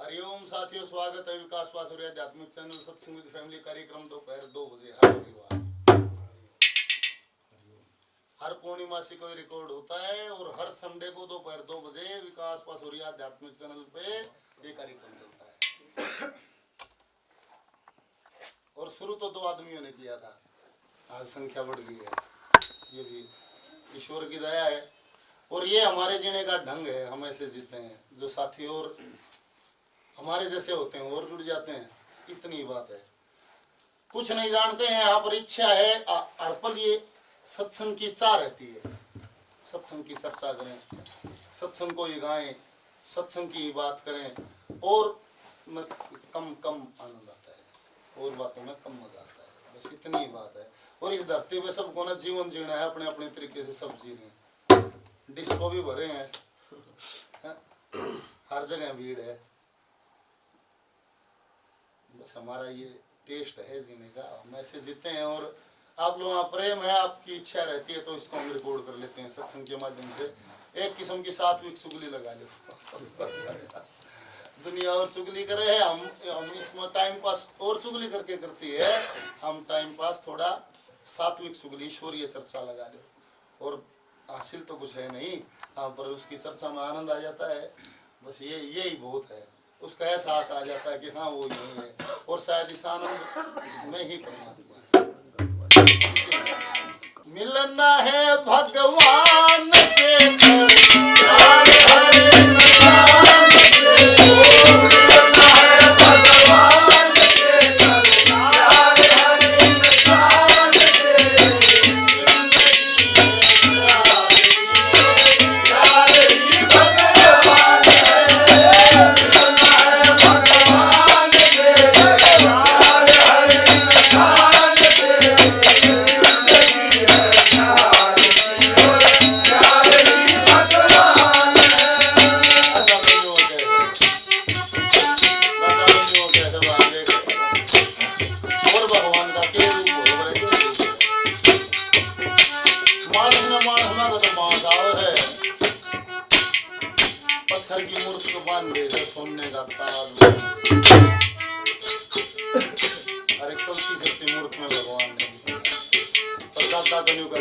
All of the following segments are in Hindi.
हरिओम साथियों, स्वागत है विकास पासुरी आध्यात्मिक चैनल सत्संग विद फैमिली कार्यक्रम दोपहर 2 बजे हर रविवार हर पूर्णिमासी को रिकॉर्ड होता है और हर संडे को दोपहर 2 बजे विकास पासुरी आध्यात्मिक चैनल पे ये कार्यक्रम चलता है। और शुरू तो 2 आदमियों ने किया था, आज संख्या बढ़ गई है। ये भी ईश्वर की दया है और ये हमारे जीने का ढंग है। हम ऐसे जीते हैं, जो साथी और हमारे जैसे होते हैं और जुड़ जाते हैं। इतनी बात है, कुछ नहीं जानते हैं। यहाँ पर इच्छा है हर पल ये सत्संग की चाह रहती है, सत्संग की चर्चा करें, सत्संग को ही गाएं, सत्संग की ही बात करें और कम आनंद आता है और बातों में कम मजा आता है। बस इतनी ही बात है। और इस धरती पे सबको ना जीवन जीना है, अपने अपने तरीके से सब जी रहे हैं। डिस्को भी भरे हैं, हर जगह भीड़ है। बस हमारा ये टेस्ट है जीने का, हम ऐसे जीते हैं। और आप लोगों का प्रेम है, आपकी इच्छा रहती है तो इसको हम रिकॉर्ड कर लेते हैं सत्संग के माध्यम से। एक किस्म की सात्विक चुगली लगा लो। दुनिया और चुगली करे, हम इसमें टाइम पास और चुगली करके करती है। हम टाइम पास थोड़ा सात्विक चुगली ईश्वरीय चर्चा लगा लो। और हासिल तो कुछ है नहीं, हाँ, पर उसकी चर्चा में आनंद आ जाता है। बस यही बहुत है। उसका एहसास आ जाता है कि हाँ वो यही है और शायद इस आनंद में ही परमात्मा है। मिलना है भगवान से, पत्थर की मूर्ति को बांध दे सोने का ताज। और एक सस्ती मूर्ति में भगवान ने दादा कन्यू का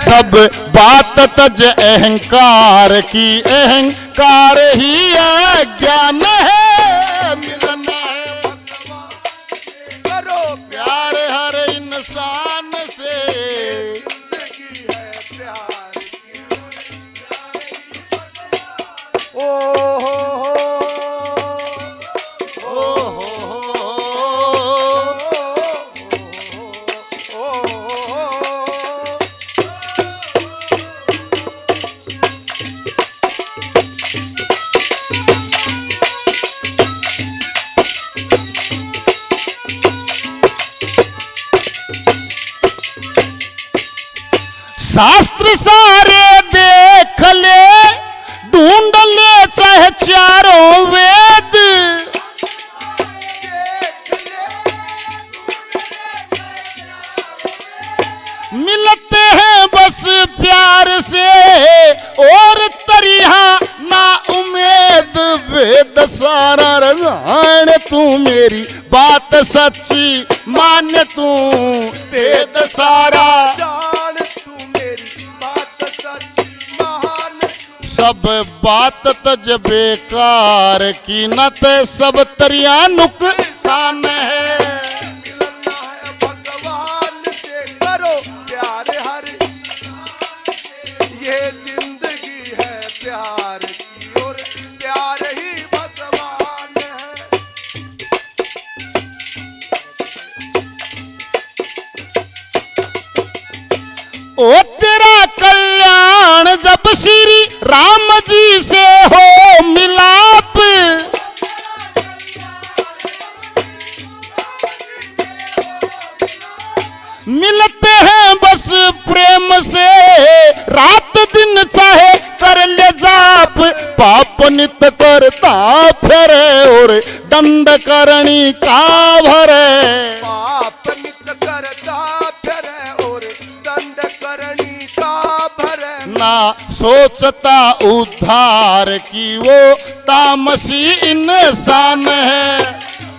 सब बात तज अहंकार की, अहंकार ही ज्ञान है। मिलना है भगवान, करो प्यार हर इंसान से। जिंदगी है प्यार की, ओ हो शास्त्र सारे देख ले, ढूंढ ले चाहे चारों वेद। मिलते हैं बस प्यार से और तरिहा ना उम्मीद। वेद सारा रजान, तू मेरी बात सच्ची मान, तू वेद सारा सब बात तज बेकार की न ते सब तरिया नुकसान है। मिलना है भगवान से करो प्यार हर, ये जिंदगी है प्यार की और प्यार ही भगवान है। ओ तेरा कल्याण जब श्री राम जी से हो मिलाप, मिलते हैं बस प्रेम से रात दिन चाहे कर ले जाप, पाप नित करता फिरे और दंड करणी का भरे। पाप नित करता फिरे और दंड करणी का भरे। ना सोचता उद्धार की वो तामसी इंसान है।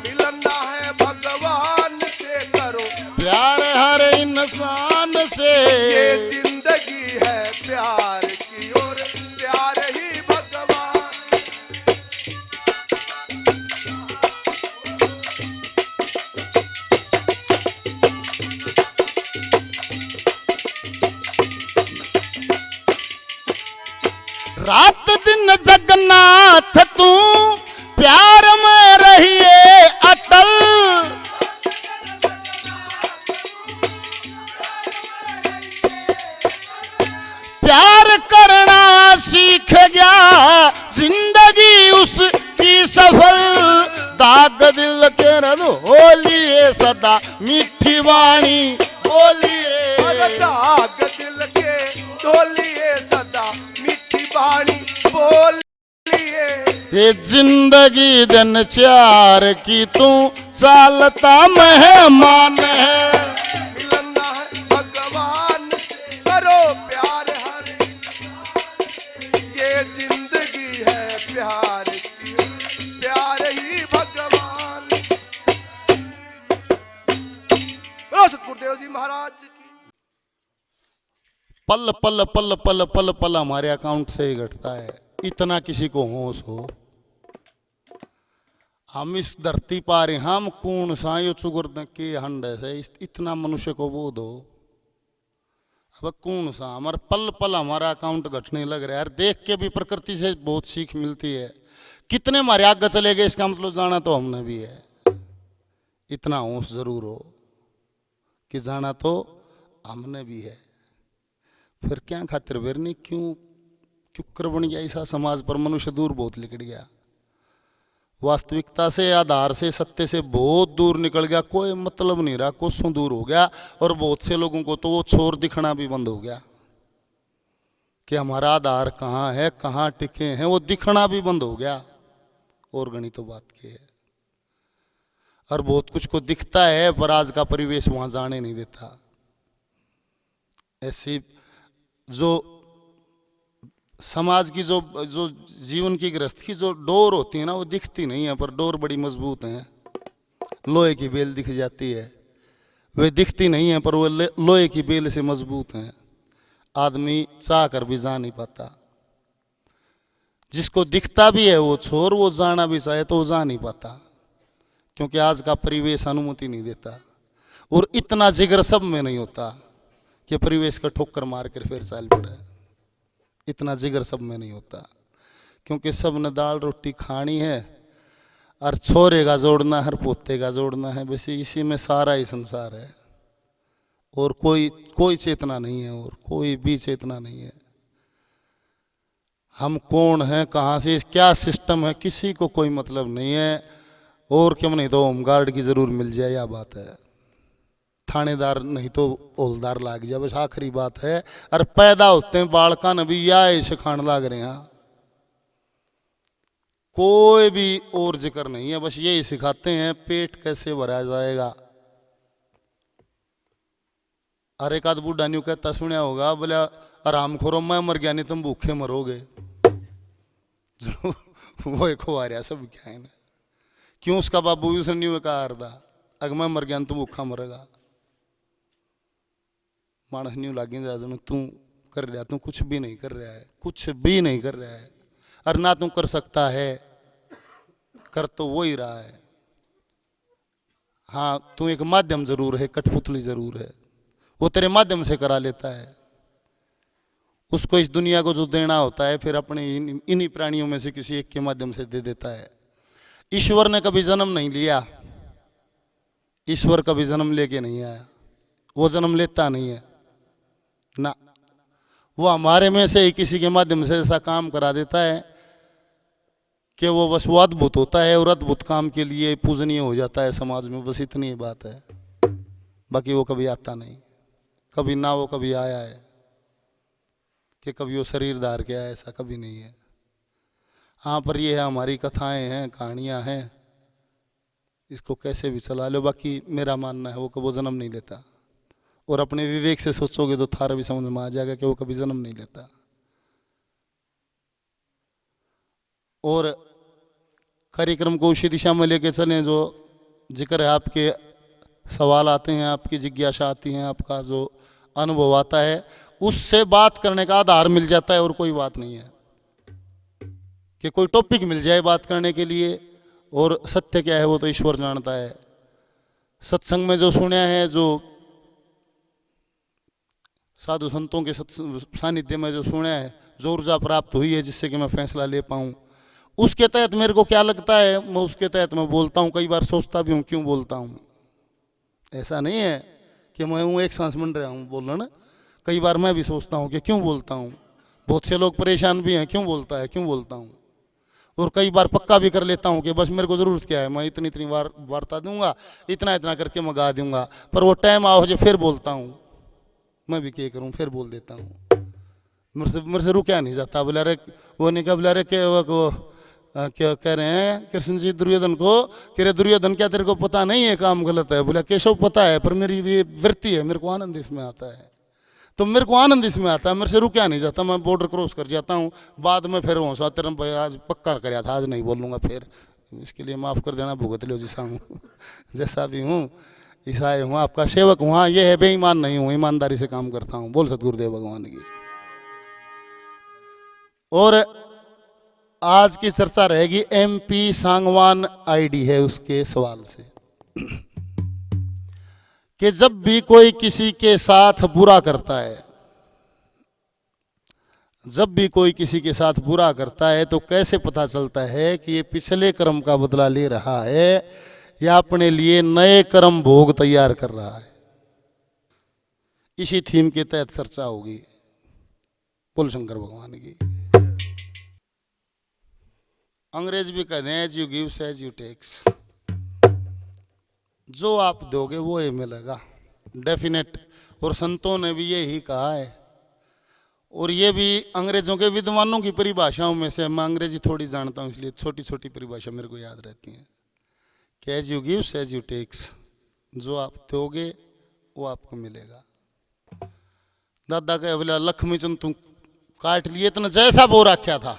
मिलना है भगवान से करो प्यार हर इंसान से, ये जिंदगी है प्यार की और प्यार ही भगवान। रात दिन जगन्नाथ तू प्यार में रहिए अटल, प्यार करना सीख गया जिंदगी उसकी सफल। दाग दिल के होलिए सदा मीठी वाणी बोलिए। दाग दिल के ढोलिए सदा मीठी बाणी बोलिए। ये जिंदगी दिन चार की तू चालता मेहमान है। मिलना है भगवान से करो प्यार हर, ये जिंदगी है प्यार की प्यार ही भगवान। बोलो सतगुरुदेव जी महाराज की। पल पल पल पल पल पल हमारे अकाउंट से ही घटता है, इतना किसी को होश हो। हम इस धरती पर हम कौन सा यो चुगुर्द के हंड से इतना मनुष्य को बोध हो। अब कौन सा हमारे पल पल हमारा अकाउंट घटने लग रहा है यार। देख के भी प्रकृति से बहुत सीख मिलती है। कितने हमारे आगे चले गए इसका मतलब जाना तो हमने भी है। इतना होश जरूर हो कि जाना तो हमने भी है। फिर क्या खातिर वेरनी क्यों क्यों बन गया ऐसा समाज पर मनुष्य दूर बहुत निकल गया। वास्तविकता से आधार से सत्य से बहुत दूर निकल गया। कोई मतलब नहीं रहा, कोसों दूर हो गया। और बहुत से लोगों को तो वो छोर दिखना भी बंद हो गया कि हमारा आधार कहाँ है, कहाँ टिके हैं, वो दिखना भी बंद हो गया। और गणित तो बात की है। और बहुत कुछ को दिखता है पर आज का परिवेश वहां जाने नहीं देता। ऐसी जो समाज की जो जीवन की गृहस्थ की जो डोर होती है ना, वो दिखती नहीं है पर डोर बड़ी मजबूत है। लोहे की बेल दिख जाती है, वे दिखती नहीं है पर वो लोहे की बेल से मजबूत हैं। आदमी चाह कर भी जा नहीं पाता। जिसको दिखता भी है वो छोर, वो जाना भी चाहे तो वो जा नहीं पाता, क्योंकि आज का परिवेश अनुमति नहीं देता। और इतना जिगर सब में नहीं होता कि परिवेश का ठोकर मार कर फिर चाल पड़े। इतना जिगर सब में नहीं होता, क्योंकि सब ने दाल रोटी खानी है और छोरे का जोड़ना है, पोते का जोड़ना है। वैसे इसी में सारा ही संसार है। और कोई चेतना नहीं है, और कोई भी चेतना नहीं है। हम कौन हैं, कहाँ से, क्या सिस्टम है, किसी को कोई मतलब नहीं है। और क्यों नहीं तो होमगार्ड की जरूर मिल जाए, यह बात है। थानेदार नहीं तो हौलदार लाग जाए, बस आखिरी बात है। और पैदा होते हैं बालका ने भी यह सिखाने लाग रहे हैं। कोई भी और जिक्र नहीं है, बस यही सिखाते हैं पेट कैसे भरा जाएगा। अरे एक आध बूढ़ा न्यू कहता सुना होगा, बोले आराम खोरो, मैं मर गया नहीं तुम भूखे मरोगे। वो एक हो आ रहा सब क्या है ना। क्यों उसका बाबू भी उसने न्यू कहा था, अगर मैं मर गया तो भूखा मरेगा। मानस न्यू लागे तू कर रहा, तू कुछ भी नहीं कर रहा है, कुछ भी नहीं कर रहा है। और ना तू कर सकता है, कर तो वो ही रहा है। हाँ, तू एक माध्यम जरूर है, कठपुतली जरूर है, वो तेरे माध्यम से करा लेता है। उसको इस दुनिया को जो देना होता है फिर अपने इन्हीं प्राणियों में से किसी एक के माध्यम से दे देता है। ईश्वर ने कभी जन्म नहीं लिया, ईश्वर कभी जन्म लेके नहीं आया, वो जन्म लेता नहीं है ना, वो हमारे में से ही किसी के माध्यम से ऐसा काम करा देता है कि वो बस वो अद्भुत होता है और अद्भुत काम के लिए पूजनीय हो जाता है समाज में। बस इतनी ही बात है, बाकी वो कभी आता नहीं, कभी ना वो कभी आया है कि कभी वो शरीर धार के आया, ऐसा कभी नहीं है। हाँ, पर ये है हमारी कथाएं हैं, कहानियां हैं, इसको कैसे भी चला लो। बाकी मेरा मानना है वो कभी जन्म नहीं लेता, और अपने विवेक से सोचोगे तो थारा भी समझ में आ जाएगा कि वो कभी जन्म नहीं लेता। और कार्यक्रम को उसी दिशा में लेके चलें जो जिक्र है, आपके सवाल आते हैं, आपकी जिज्ञासा आती है, आपका जो अनुभव आता है, उससे बात करने का आधार मिल जाता है। और कोई बात नहीं है कि कोई टॉपिक मिल जाए बात करने के लिए, और सत्य क्या है वो तो ईश्वर जानता है। सत्संग में जो सुना है, जो साधु संतों के सानिध्य में जो सुना है, जो ऊर्जा प्राप्त हुई है जिससे कि मैं फैसला ले पाऊँ, उसके तहत मेरे को क्या लगता है मैं उसके तहत मैं बोलता हूँ। कई बार सोचता भी हूँ क्यों बोलता हूँ, ऐसा नहीं है कि मैं हूँ एक सांस बन रहा हूँ बोलना। कई बार मैं भी सोचता हूँ कि क्यों बोलता हूँ। बहुत से लोग परेशान भी हैं, क्यों बोलता है, क्यों बोलता हूँ। और कई बार पक्का भी कर लेता हूँ कि बस मेरे को ज़रूरत क्या है, मैं इतनी इतनी वार्ता दूंगा, इतना इतना करके मंगा दूंगा, पर वो टाइम आओ जो फिर बोलता हूँ। मैं भी क्या करूँ, फिर बोल देता हूँ। मेरे से रुका नहीं जाता। बोला रे वो नहीं, क्या बोला रे के वो क्या कह रहे हैं कृष्ण जी दुर्योधन को, कह रहे दुर्योधन क्या तेरे को पता नहीं है काम गलत है। बोला केशव पता है, पर मेरी ये वृत्ति है, मेरे को आनंद इसमें आता है। तो मेरे को आनंद इसमें आता है, मेरे से रुका नहीं जाता। मैं बॉर्डर क्रॉस कर जाता हूँ, बाद में फिर हूँ सातरम भाई आज पक्का कराया था, आज नहीं बोलूँगा फिर, इसके लिए माफ़ कर देना, भुगत लो जैसा हूँ जैसा भी हूँ, ईसाई हूँ, आपका सेवक हूँ। हाँ ये है, बेईमान नहीं हूँ, ईमानदारी से काम करता हूँ। बोल सतगुरुदेव भगवान की। और आज की चर्चा रहेगी MP सांगवान ID है उसके सवाल से कि जब भी कोई किसी के साथ बुरा करता है, जब भी कोई किसी के साथ बुरा करता है तो कैसे पता चलता है कि ये पिछले कर्म का बदला ले रहा है या अपने लिए नए कर्म भोग तैयार कर रहा है। इसी थीम के तहत चर्चा होगी। बोल शंकर भगवान की। अंग्रेज भी कहते हैं as you give as you takes, जो आप दोगे वो ही मिलेगा, डेफिनेट। और संतों ने भी यही कहा है, और ये भी अंग्रेजों के विद्वानों की परिभाषाओं में से। मैं अंग्रेजी थोड़ी जानता हूँ इसलिए छोटी छोटी परिभाषा मेरे को याद रहती है कि as you give as you takes, जो आप दोगे वो आपको मिलेगा। दादा कहे बोला लक्ष्मी चंद तू काट लिए इतना जैसा बो रखा था,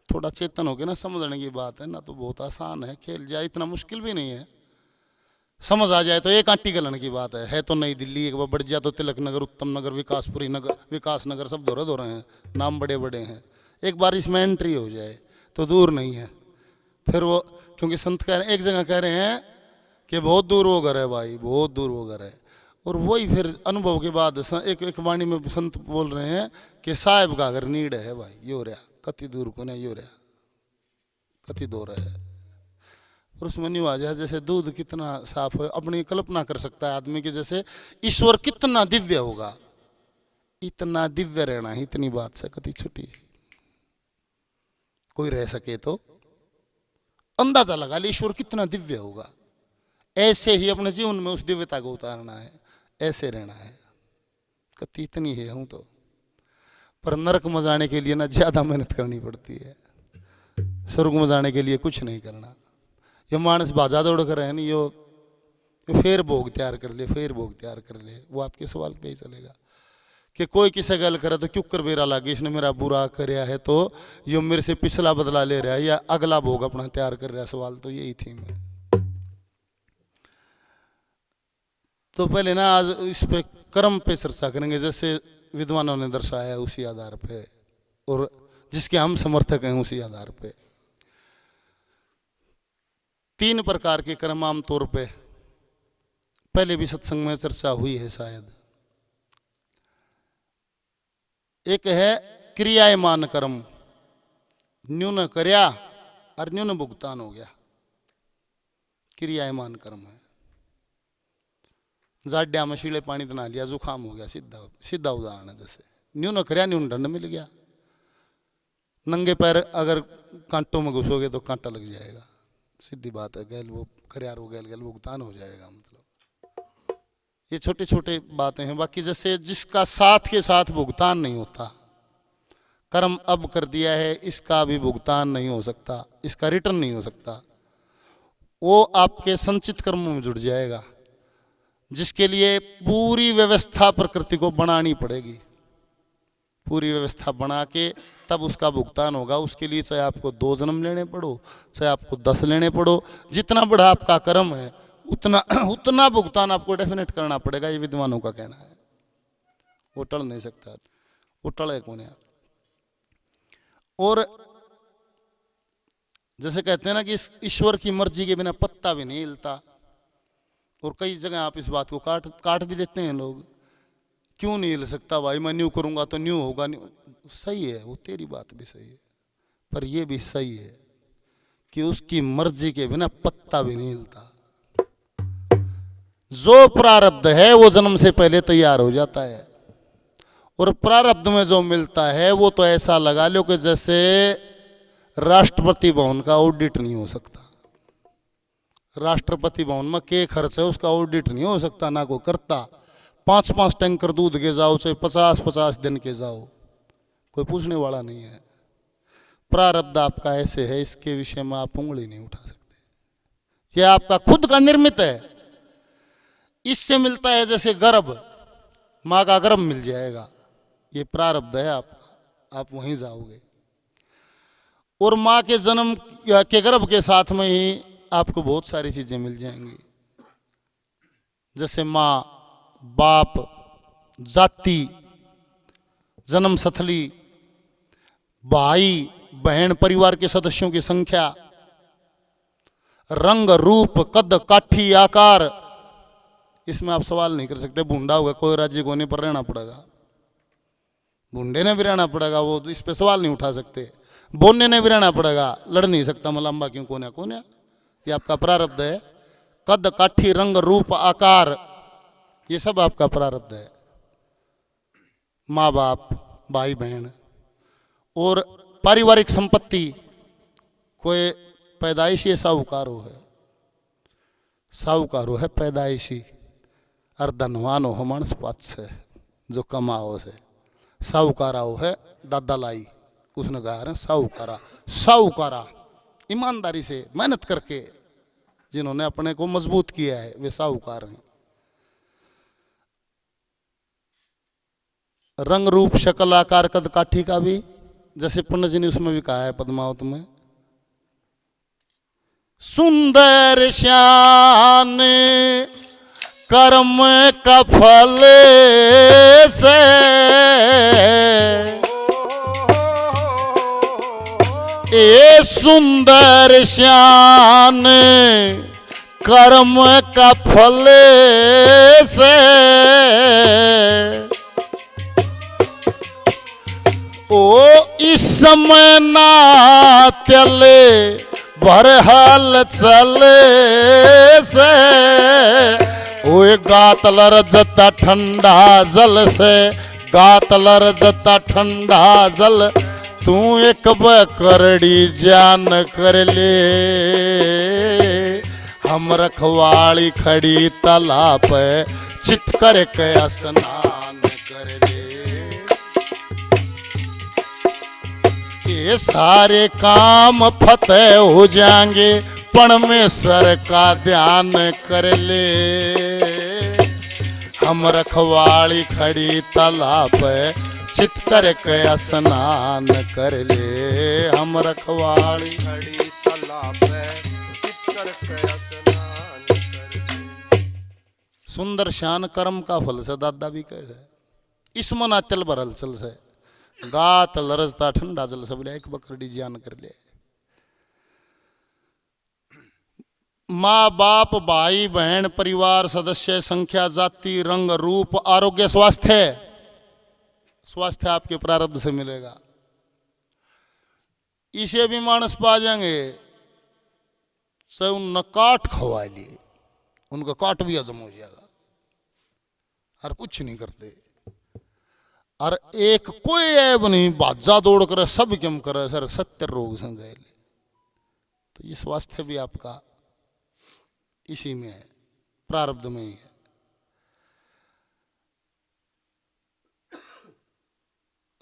थोड़ा चेतन हो गया ना, समझने की बात है ना, तो बहुत आसान है, खेल जाए, इतना मुश्किल भी नहीं है, समझ आ जाए तो एक आंटी गलन की बात है तो नई दिल्ली, एक बार बढ़ जाए तो तिलक नगर, उत्तम नगर, विकासपुरी नगर, विकास नगर, सब दौरे दौरे हैं, नाम बड़े बड़े हैं। एक बार इसमें एंट्री हो जाए तो दूर नहीं है। फिर वो क्योंकि संत कह रहे हैं, एक जगह कह रहे हैं कि बहुत दूर वो घर है भाई, बहुत दूर वो घर है। और वही फिर अनुभव के बाद एक वाणी में संत बोल रहे हैं कि साहेब का घर नीड है भाई, यो रहा कति दूर को नहीं, यो रहा कति दूर है। और उसमें नहीं आ जाए जैसे दूध कितना साफ है, अपनी कल्पना कर सकता है आदमी की, जैसे ईश्वर कितना दिव्य होगा, इतना दिव्य रहना है, इतनी बात से कति छुट्टी कोई रह सके तो अंदाजा लगा ले ईश्वर कितना दिव्य होगा। ऐसे ही अपने जीवन में उस दिव्यता को उतारना है, ऐसे रहना है। कति इतनी है हूं तो, पर नरक में जाने के लिए ना ज्यादा मेहनत करनी पड़ती है, स्वर्ग में जाने के लिए कुछ नहीं करना। ये मानस बाजा दौड़ कर है नहीं, यो फिर भोग तैयार कर ले, फिर भोग तैयार कर ले। वो आपके सवाल पे ही चलेगा कि कोई किसे गल करे तो क्यों कर बेरा लागे, इसने मेरा बुरा कराया है तो यो मेरे से पिछला बदला ले रहा है या अगला भोग अपना तैयार कर रहा है। सवाल तो यही थी। मैं तो पहले ना आज इस पे कर्म पे चर्चा करेंगे। जैसे विद्वानों ने दर्शाया है उसी आधार पे, और जिसके हम समर्थक हैं उसी आधार पे। 3 प्रकार के कर्म आमतौर पे पहले भी सत्संग में चर्चा हुई है शायद। एक है क्रियायमान कर्म, न्यून कर्या और न्यून भुगतान हो गया, क्रियायमान कर्म है। जाड्या में शीले पानी बना लिया, जुकाम हो गया, सीधा सीधा उदाहरण है। जैसे न्यून कर्या न्यून दंड मिल गया। नंगे पैर अगर कांटों में घुसोगे तो कांटा लग जाएगा, सीधी बात है। गैल वो कर्या रो गैल गैल भुगतान हो जाएगा। मतलब ये छोटे छोटे बातें हैं। बाकी जैसे जिसका साथ के साथ भुगतान नहीं होता, कर्म अब कर दिया है, इसका भी भुगतान नहीं हो सकता, इसका रिटर्न नहीं हो सकता, वो आपके संचित कर्मों में जुड़ जाएगा, जिसके लिए पूरी व्यवस्था प्रकृति को बनानी पड़ेगी। पूरी व्यवस्था बना के तब उसका भुगतान होगा। उसके लिए चाहे आपको 2 जन्म लेने पड़ो, चाहे आपको 10 लेने पड़ो, जितना बड़ा आपका कर्म है उतना भुगतान आपको डेफिनेट करना पड़ेगा। ये विद्वानों का कहना है। वो टल नहीं सकता, वो टले कौन है। और जैसे कहते हैं ना कि ईश्वर की मर्जी के बिना पत्ता भी नहीं हिलता। और कई जगह आप इस बात को काट भी देते हैं लोग। क्यों नहीं हिल सकता भाई, मैं न्यू करूंगा तो न्यू होगा। न्यू सही है, वो तेरी बात भी सही है, पर यह भी सही है कि उसकी मर्जी के बिना पत्ता भी नहीं हिलता। जो प्रारब्ध है वो जन्म से पहले तैयार हो जाता है, और प्रारब्ध में जो मिलता है वो तो ऐसा लगा लो कि जैसे राष्ट्रपति भवन का ऑडिट नहीं हो सकता। राष्ट्रपति भवन में के खर्च है उसका ऑडिट नहीं हो सकता, ना कोई करता। 5-5 टैंकर दूध के जाओ, चाहे 50-50 दिन के जाओ, कोई पूछने वाला नहीं है। प्रारब्ध आपका ऐसे है, इसके विषय में आप उंगली नहीं उठा सकते। यह आपका खुद का निर्मित है। इससे मिलता है जैसे गर्भ, माँ का गर्भ मिल जाएगा, ये प्रारब्ध है आपका, आप वहीं जाओगे। और माँ के जन्म के गर्भ के साथ में ही आपको बहुत सारी चीजें मिल जाएंगी, जैसे माँ, बाप, जाति, जन्म स्थली, भाई बहन, परिवार के सदस्यों की संख्या, रंग रूप, कद काठी, आकार। इसमें आप सवाल नहीं कर सकते। भूंडा होगा कोई राज्य कोने पर रहना पड़ेगा, भूंडे ने भी रहना पड़ेगा, वो इस पे सवाल नहीं उठा सकते। बोने ने भी रहना पड़ेगा, लड़ नहीं सकता मलम्बा क्यों कोन्या कोन्या। ये आपका प्रारब्ध है। कद काठी, रंग रूप, आकार, ये सब आपका प्रारब्ध है। माँ बाप, भाई बहन। और पारिवारिक संपत्ति, कोई पैदाइशी साहूकारो है, साहूकारो है पैदाइशी, और धनवानो हो मानस पाच है जो कमाओ से। साहूकाराओ है दादा लाई, उसने कहा है साहूकारा। साहूकारा ईमानदारी से मेहनत करके जिन्होंने अपने को मजबूत किया है, वे साहूकार हैं। रंग रूप, शक्ल, आकार, कद काठी का भी, जैसे पंडित जी ने उसमें भी कहा है पद्मावत में, सुंदर श्यान कर्म का फल से ए सुंदर श्यान कर्म का फल से ओ इस समय ना चले भरहल चले से ओए गातलर जता ठंडा जल से, गातलर जता ठंडा जल, तू एक बकरड़ी जान कर ले। हम रखवाली खड़ी तालाब पे चित कर के स्नान कर ले। ये सारे काम फतेह हो जाएंगे, परमेश्वर का ध्यान कर ले। हम रखवाली खड़ी तालाब पे चित कर के स्नान कर ले। हम रखवाली खड़ी तालाब पे चित कर के स्नान कर ले। सुंदर शान कर्म का फल से दादा भी कहे इसमें ना चल भरल चल से गात लरजता ठंडा जल सब ले एक बकरडी जान कर ले। माँ बाप भाई बहन परिवार सदस्य संख्या जाति रंग रूप आरोग्य स्वास्थ्य, स्वास्थ्य आपके प्रारब्ध से मिलेगा। इसे भी मानस पा जाएंगे से उन काट खवा लिए, उनका काट भी हजम हो जाएगा और कुछ नहीं करते। और एक कोई ऐब नहीं, भाजा दौड़ करे सब क्यों करे सर 70 रोग संग है। तो ये स्वास्थ्य भी आपका इसी में है, प्रारब्ध में ही है।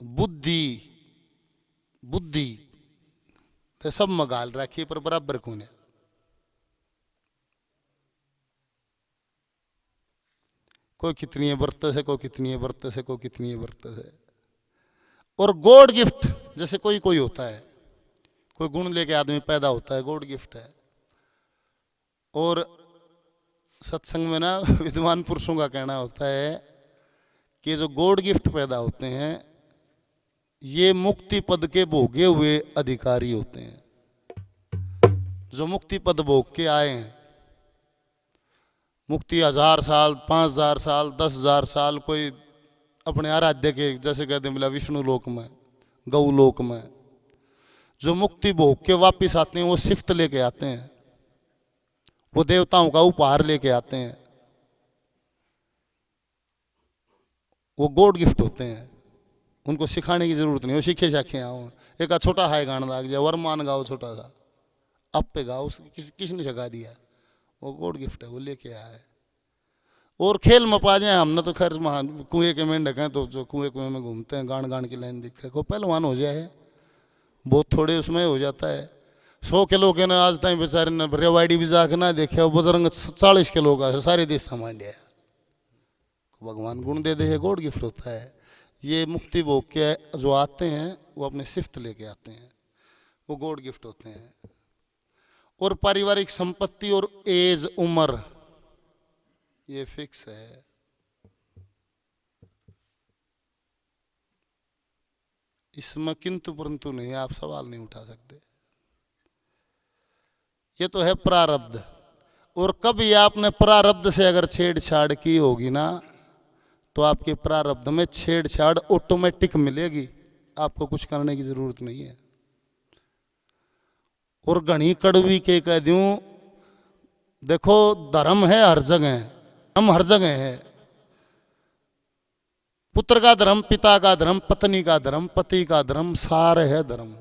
बुद्धि बुद्धि तो सब मगाल रखिए पर बराबर कौन है। कोई कितनी है बरतस है, कोई कितनी है बरतस है, कोई कितनी है बरतस है। और गॉड गिफ्ट जैसे कोई कोई होता है, कोई गुण लेके आदमी पैदा होता है, गॉड गिफ्ट है। और सत्संग में ना विद्वान पुरुषों का कहना होता है कि जो गॉड गिफ्ट पैदा होते हैं ये मुक्ति पद के भोगे हुए अधिकारी होते हैं। जो मुक्ति पद भोग के आए हैं, मुक्ति 1000 साल 5000 साल 10,000 साल, कोई अपने आराध्य के जैसे कहते मिला विष्णु लोक में गौ लोक में, जो मुक्ति भोग के वापिस आते हैं वो सिफ्त लेके आते हैं, वो देवताओं का उपहार लेके आते हैं, वो गॉड गिफ्ट होते हैं। उनको सिखाने की जरूरत नहीं, वो सीखे शाखे आओ। एक छोटा हाय गाना लाग जाए, वरमान गाओ छोटा सा, अब पे गाओ, किसने सिखा दिया? वो गॉड गिफ्ट है, वो लेके आया है। और खेल में पा जाए हमने तो खैर कुएं के मेंढक हैं तो जो कुएं कुएं में घूमते हैं गान गान की लाइन दिखे, को पहलवान हो जाए बहुत थोड़े उसमें हो जाता है। 100 किलो के ना आज तक बेचारे ने रेवाड़ी भी जाके ना देखे, वो बुजुर्ग 40 किलो का है, सारे देश सामान लिया। भगवान गुण दे दे, गॉड गिफ्ट होता है। ये मुक्ति भोग के जो आते हैं वो अपने सिफ्त लेके आते हैं, वो गॉड गिफ्ट होते हैं। और पारिवारिक संपत्ति और एज उम्र ये फिक्स है। इसमें किंतु परंतु नहीं, आप सवाल नहीं उठा सकते। ये तो है प्रारब्ध। और कभी आपने प्रारब्ध से अगर छेड़छाड़ की होगी ना तो आपके प्रारब्ध में छेड़छाड़ ऑटोमेटिक मिलेगी, आपको कुछ करने की जरूरत नहीं है। और घनी कड़वी के कह दूं, देखो धर्म है हर जगह, हम हर जगह है। पुत्र का धर्म, पिता का धर्म, पत्नी का धर्म, पति का धर्म, सार है धर्म।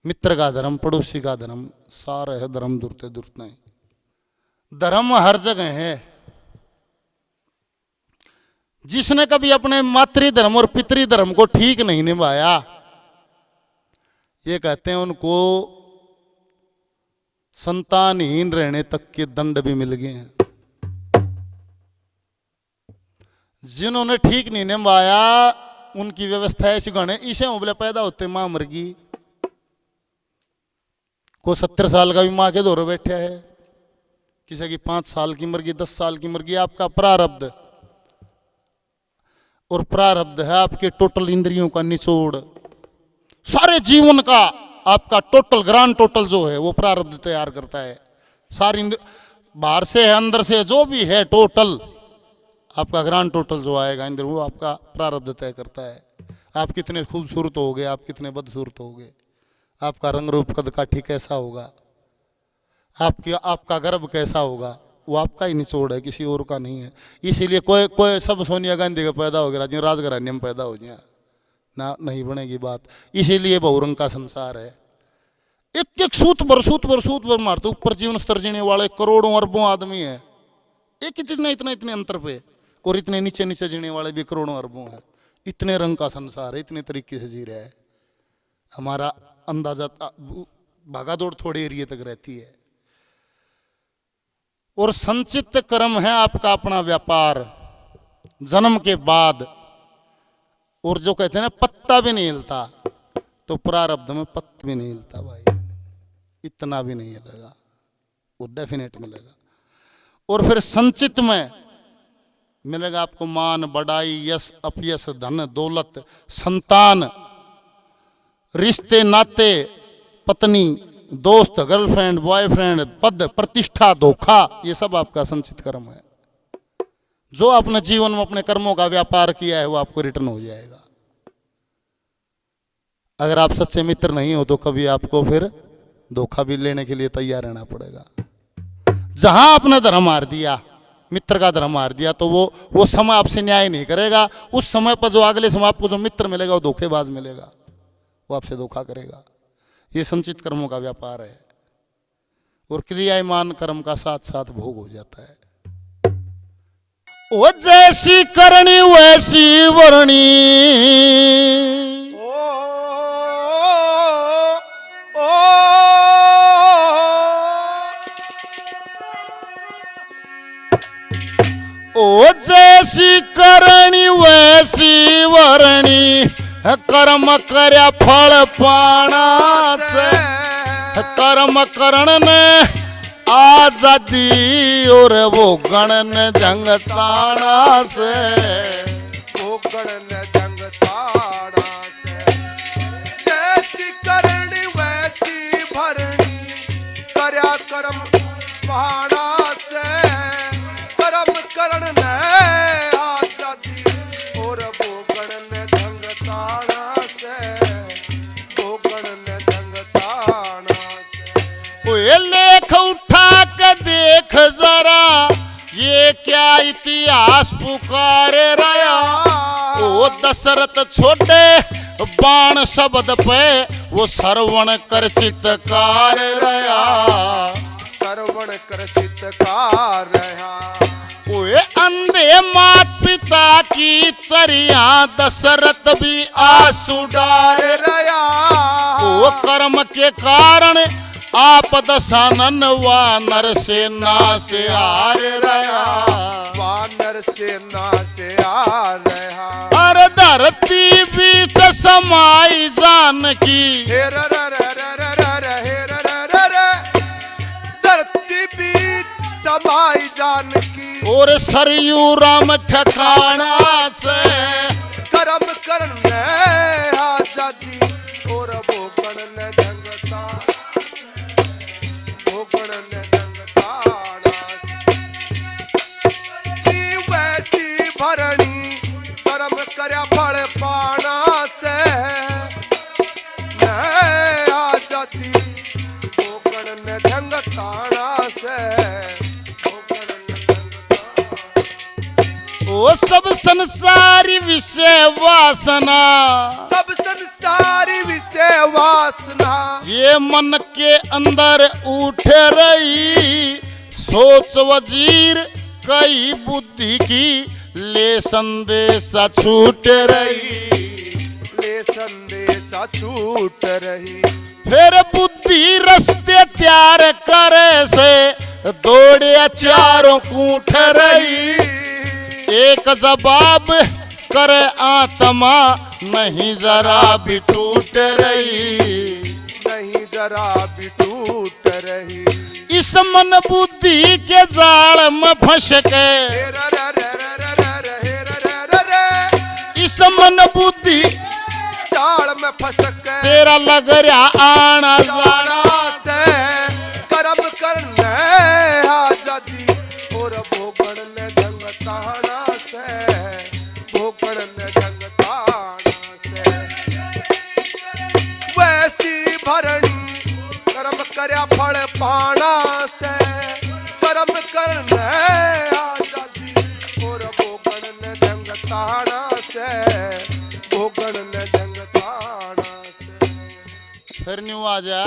मित्र का धर्म, पड़ोसी का धर्म, सार है धर्म। दुरते दुरते नहीं, धर्म हर जगह है। जिसने कभी अपने मातृधर्म और पितृधर्म को ठीक नहीं निभाया, ये कहते हैं उनको संतानहीन रहने तक के दंड भी मिल गए हैं। जिन्होंने ठीक नहीं निभाया उनकी व्यवस्था ऐसी गण है, इसे उबले पैदा होते मां मर गई, को 70 साल का भी मां के दौरे बैठा है, किसी की 5 साल की मर गई, 10 साल की मर गई। आपका प्रारब्ध, और प्रारब्ध है आपके टोटल इंद्रियों का निचोड़, सारे जीवन का आपका टोटल ग्रांड टोटल जो है वो प्रारब्ध तैयार करता है। सारी बाहर से है अंदर से जो भी है टोटल आपका ग्रांड टोटल जो आएगा इंद्र, वो आपका प्रारब्ध तय करता है। आप कितने खूबसूरत होगे, आप कितने बदसूरत होगे, आपका रंग रूप कद काठी कैसा होगा, आपका गर्भ कैसा होगा, वो आपका ही निचोड़ है, किसी और का नहीं है। इसीलिए कोई सब सोनिया गांधी का पैदा हो गया, राजघराने में पैदा हो जाए ना, नहीं बनेगी बात। इसीलिए बहुरंग का संसार है। एक एक सूत भर मारते ऊपर जीवन स्तर जीने वाले करोड़ों अरबों आदमी है, एक इतने अंतर पे, और इतने नीचे नीचे जीने वाले भी करोड़ों अरबों हैं। इतने रंग का संसार है, इतने तरीके से जी रहा है। हमारा अंदाजा भागादौड़ थोड़े एरिए तक रहती है। और संचित कर्म है आपका अपना व्यापार जन्म के बाद। और जो कहते हैं ना पत्ता भी नहीं हिलता, तो प्रारब्ध में पत्ता भी नहीं हिलता भाई, इतना भी नहीं हिलेगा, वो डेफिनेट मिलेगा। और फिर संचित में मिलेगा आपको मान, बड़ाई, यश, अपयश, धन, दौलत, संतान, रिश्ते नाते, पत्नी, दोस्त, गर्लफ्रेंड, बॉयफ्रेंड, पद, प्रतिष्ठा, धोखा, ये सब आपका संचित कर्म है। जो आपने जीवन में अपने कर्मों का व्यापार किया है वो आपको रिटर्न हो जाएगा। अगर आप सच्चे मित्र नहीं हो तो कभी आपको फिर धोखा भी लेने के लिए तैयार रहना पड़ेगा। जहां आपने धर्म मार दिया, मित्र का धर्म मार दिया, तो वो समय आपसे न्याय नहीं करेगा। उस समय पर जो अगले समय आपको जो मित्र मिलेगा वो धोखेबाज मिलेगा, वो आपसे धोखा करेगा। ये संचित कर्मों का व्यापार है और क्रियामान कर्म का साथ साथ भोग हो जाता है। वो जैसी करनी वैसी वरणी, ओ जैसी करनी वैसी वरणी, कर्म करया फल पाना से, कर्म करण ने आजादी और वो गणन जंग ताना से, वो गणन जंग ताना से। जैसी करनी वैसी भरनी, करया कर्म पाना से, कर्म करण ने आजादी और वो गणन जंग ताना से, वो गणन जंग ताना से। ओए लेख उठा के देख जरा, ये क्या इतिहास पुकारे रहा। ओ दशरथ छोटे बाण शब्द पे, वो श्रवण कर चित्कार रहा, श्रवण कर चित्कार रहा। ओए अंधे मात पिता की तरिया, दशरथ भी आंसू डाल रहा। ओ कर्म के कारण आप दशानन वानर सेना से हार रहा, वानर सेना से आ रहा। अरे धरती बीच समाई जानकी, हे र र र र र र र हे र र र र, धरती बीच समाई जानकी, और सरयू राम ठिकाना से, कर्म करने आजादी और वो गणन जंगता, वो गणन जंगताना। वैसी भरणी, कर्म करया फल पाना से, आजादी वो गणन जंगताना से, वो गणन जंगताना। ओ सब संसारी विषय वासना, सब संसारी विषय वासना, ये मन के अंदर उठ रही, सोच वजीर कई बुद्धि की, ले संदेशा छूट रही, ले संदेशा छूट रही। फिर बुद्धि रस्ते त्यार करे से, दौड़े चारों कूठ रही, एक जवाब करे आत्मा, नहीं जरा भी टूट रही, नहीं जरा भी टूट रही। इस मन बुद्धि के जाल में फंस के, हे र र र र र र र हे र र र र, इस मन बुद्धि जाल में फंस के, तेरा लग रहा आना जाना से, कर्म करने आजादी और वो गणन जंगताना से, वो गणन जंगताना से। वैसी भरणी, कर्म करया फल पाना से, कर्म करने आजादी और वो गणन जंगताना से, वो गणन जंगताना से। फिर न्यू आ जा।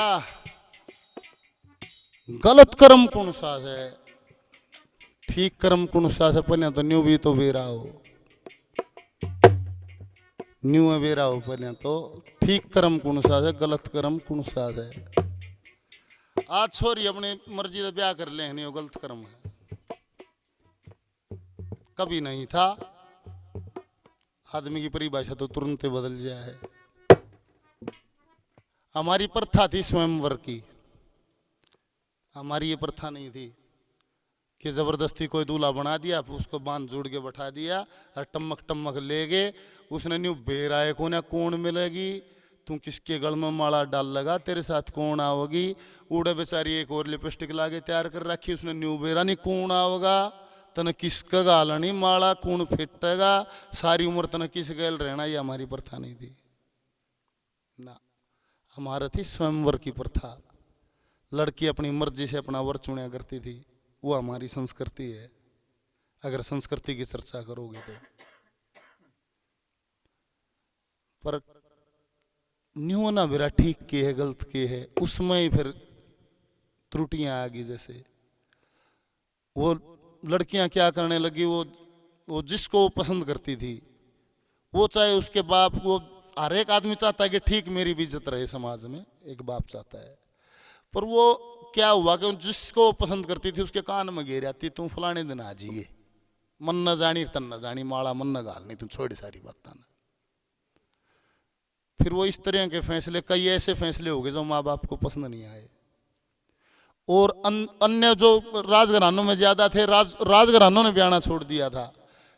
गलत कर्म कौन सा है, ठीक कर्म कौन सा है, पहले तो न्यू भी तो बेरा हो, न्यू है बेरा हो, पहले तो ठीक कर्म कौन सा है, गलत कर्म कौन सा है। आज छोरी अपनी मर्जी से ब्याह कर ले, नहीं वो गलत कर्म है, कभी नहीं था। आदमी की परिभाषा तो तुरंत ही बदल गया है। हमारी प्रथा थी स्वयंवर की, हमारी ये प्रथा नहीं थी कि जबरदस्ती कोई दूल्हा बना दिया, उसको बांध जोड़ के बैठा दिया और टमक टमक ले गए। उसने न्यू बेराए को ना कौन मिलेगी, तू किसके गल में माला डाल लगा, तेरे साथ कौन आओगी। उड़े बेचारी एक और लिपस्टिक लाके तैयार कर रखी, उसने न्यू बेरा नहीं कौन आओगा, तने किसका गालनी माला कौन फिटेगा, सारी उम्र तने किस गैल रहना। ये हमारी प्रथा नहीं थी ना, हमारा थी स्वयंवर की प्रथा। लड़की अपनी मर्जी से अपना वर चुना करती थी, वो हमारी संस्कृति है। अगर संस्कृति की चर्चा करोगे तो पर न्यू ना मेरा ठीक के है गलत के है, उसमें ही फिर त्रुटियां आ गई। जैसे वो लड़कियां क्या करने लगी, वो जिसको वो पसंद करती थी, वो चाहे उसके बाप, वो हर एक आदमी चाहता है कि ठीक मेरी भी इज्जत रहे समाज में, एक बाप चाहता है। पर वो क्या हुआ कि जिसको वो पसंद करती थी उसके कान में घेर आती, तू फलाने दिन आ जाइए, मन न जानी तन न जानी, माड़ा मन न गाल नहीं, तू छोड़ी सारी बात ना। फिर वो इस तरह के फैसले, कई ऐसे फैसले हो गए जो माँ बाप को पसंद नहीं आए। और अन्य जो राजघरानों में ज्यादा थे, राजघरानों ने ब्याना छोड़ दिया था,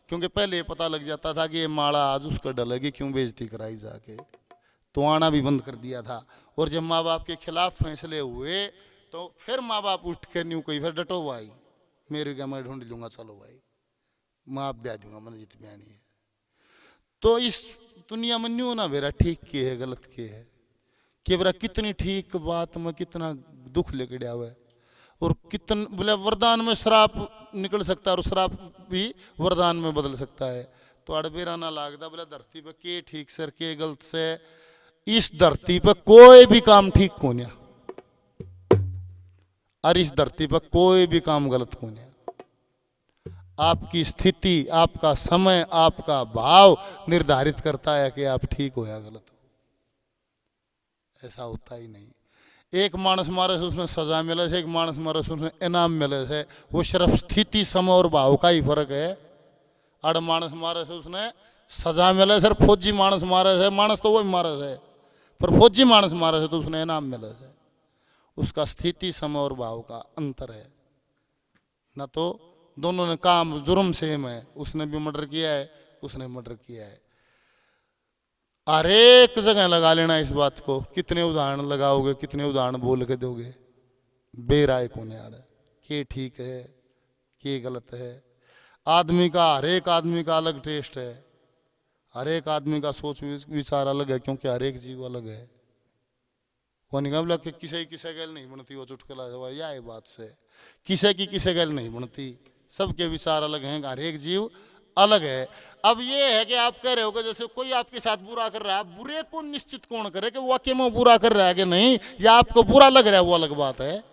क्योंकि पहले ये पता लग जाता था कि ये माड़ा आज उसका डलेगी, क्यों बेइज्जती कराई जाके, तो आना भी बंद कर दिया था। और जब माँ बाप के खिलाफ फैसले हुए तो फिर माँ बाप उठ के न्यू कोई फिर डटो भाई, मेरे क्या मैं ढूंढ लूंगा, चलो भाई माँ ब्याह दूंगा, मैंने जित ब्यानी है। तो इस दुनिया में न्यू ना बेरा ठीक के है गलत के है, कि बेरा कितनी ठीक बात में कितना दुख लेके हुआ है। और कितन बोले वरदान में श्राप निकल सकता है, और श्राप भी वरदान में बदल सकता है। तो अड़बेरा ना लागदा बोले धरती पे के ठीक सर के गलत से, इस धरती पे कोई भी काम ठीक को नहीं, और इस धरती पे कोई भी काम गलत को नहीं। आपकी स्थिति, आपका समय, आपका भाव निर्धारित करता है कि आप ठीक हो या गलत हो। ऐसा होता ही नहीं। एक मानस मारे से उसने सजा मिले से, एक मानस मारे से उसने इनाम मिले से, वो सिर्फ स्थिति, समय और भाव का ही फर्क है। अड़ मानस मारे से उसने सजा मिले, सिर्फ फौजी मानस मारे से, मानस तो वही मारे से, पर फौजी मानस मारे से तो उसने इनाम मिले से। उसका स्थिति, समय और भाव का अंतर है ना। तो दोनों ने काम जुर्म सेम है, उसने भी मर्डर किया है, उसने मर्डर किया है। हर एक जगह लगा लेना इस बात को। कितने उदाहरण लगाओगे, कितने उदाहरण बोल के दोगे, बेराय कोने आड़ के ठीक है के गलत है। आदमी का, हर एक आदमी का अलग टेस्ट है, हर एक आदमी का सोच विचार अलग है, क्योंकि हर एक जीव अलग है। वो निगम कि किसी किसी गैल नहीं बनती, वो चुटकुला या बात से किसी की किसी गैल नहीं बनती, सबके विचार अलग हैं, हर एक जीव अलग है। अब ये है कि आप कह रहे हो कि जैसे कोई आपके साथ बुरा कर रहा है, बुरे को निश्चित कौन करे कि वो वाकई में बुरा कर रहा है कि नहीं, या आपको बुरा लग रहा है, वो अलग बात है।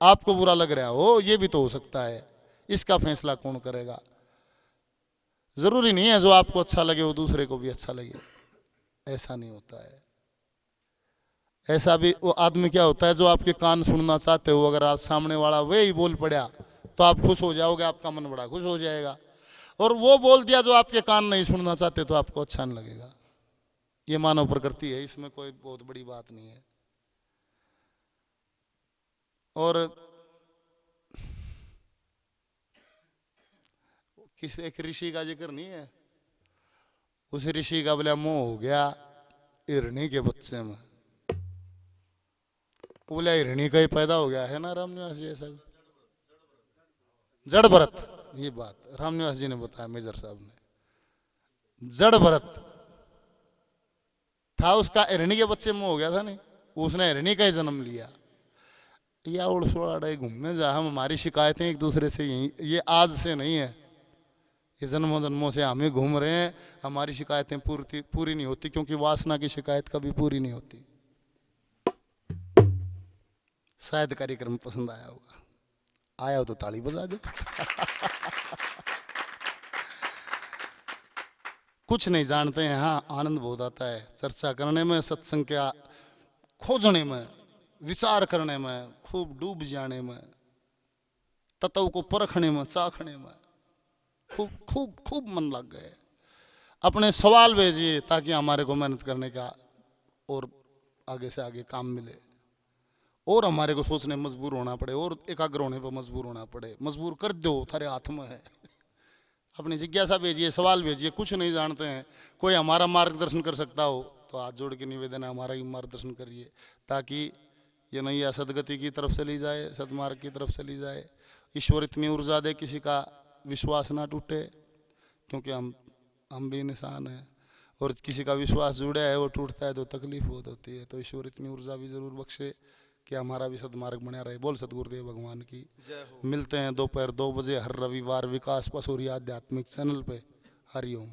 आपको बुरा लग रहा हो ये भी तो हो सकता है, इसका फैसला कौन करेगा। जरूरी नहीं है जो आपको अच्छा लगे वो दूसरे को भी अच्छा लगे, ऐसा नहीं होता है। ऐसा भी वो आदमी क्या होता है जो आपके कान सुनना चाहते हो, अगर आज सामने वाला वही बोल पड़ा तो आप खुश हो जाओगे, आपका मन बड़ा खुश हो जाएगा। और वो बोल दिया जो आपके कान नहीं सुनना चाहते तो आपको अच्छा नहीं लगेगा। ये मानव प्रकृति है, इसमें कोई बहुत बड़ी बात नहीं है। और किसी एक ऋषि का जिक्र नहीं है, उस ऋषि का बोला मोह हो गया हिरणी के बच्चे में। बोला हिरणी का ही पैदा हो गया है ना रामनिवास जी, ऐसा जड़ भरत, ये बात रामनिवास जी ने बताया, मेजर साहब ने। जड़ भरत था, उसका हिरणी के बच्चे में हो गया था नहीं, उसने हिरणी का ही जन्म लिया। या उड़सुड़ा घूमने जा, हम हमारी शिकायतें एक दूसरे से यही, ये आज से नहीं है, ये जन्मों जन्मों से हमें घूम रहे हैं। हमारी शिकायतें पूरी नहीं होती, क्योंकि वासना की शिकायत कभी पूरी नहीं होती। शायद कार्यक्रम पसंद आया होगा, आया हो तो ताली बजा दो। कुछ नहीं जानते हैं, हाँ आनंद बहुत आता है चर्चा करने में, सत्संग के खोजने में, विचार करने में, खूब डूब जाने में, तत्व को परखने में, चाखने में खूब खूब खूब मन लग गए। अपने सवाल भेजिए ताकि हमारे को मेहनत करने का और आगे से आगे काम मिले। और हमारे को सोचने में मजबूर होना पड़े और एकाग्र होने पर मजबूर होना पड़े। मजबूर कर दो, थारे हाथ में है। अपनी जिज्ञासा भेजिए, सवाल भेजिए, कुछ नहीं जानते हैं, कोई हमारा मार्गदर्शन कर सकता हो तो हाथ जोड़ के निवेदन है हमारा ही मार्गदर्शन करिए, ताकि ये नैया सदगति की तरफ चली जाए, सदमार्ग की तरफ चली जाए। ईश्वर इतनी ऊर्जा दे किसी का विश्वास ना टूटे, क्योंकि हम भी इंसान हैं और किसी का विश्वास जुड़ा है वो टूटता है तो तकलीफ बहुत होती है। तो ईश्वर इतनी ऊर्जा भी जरूर बख्शे कि हमारा भी सदमार्ग बना रहे। बोल सतगुरुदेव भगवान की जय हो। मिलते हैं दोपहर 2 बजे हर रविवार विकास पसूरी आध्यात्मिक चैनल पे। हरिओम।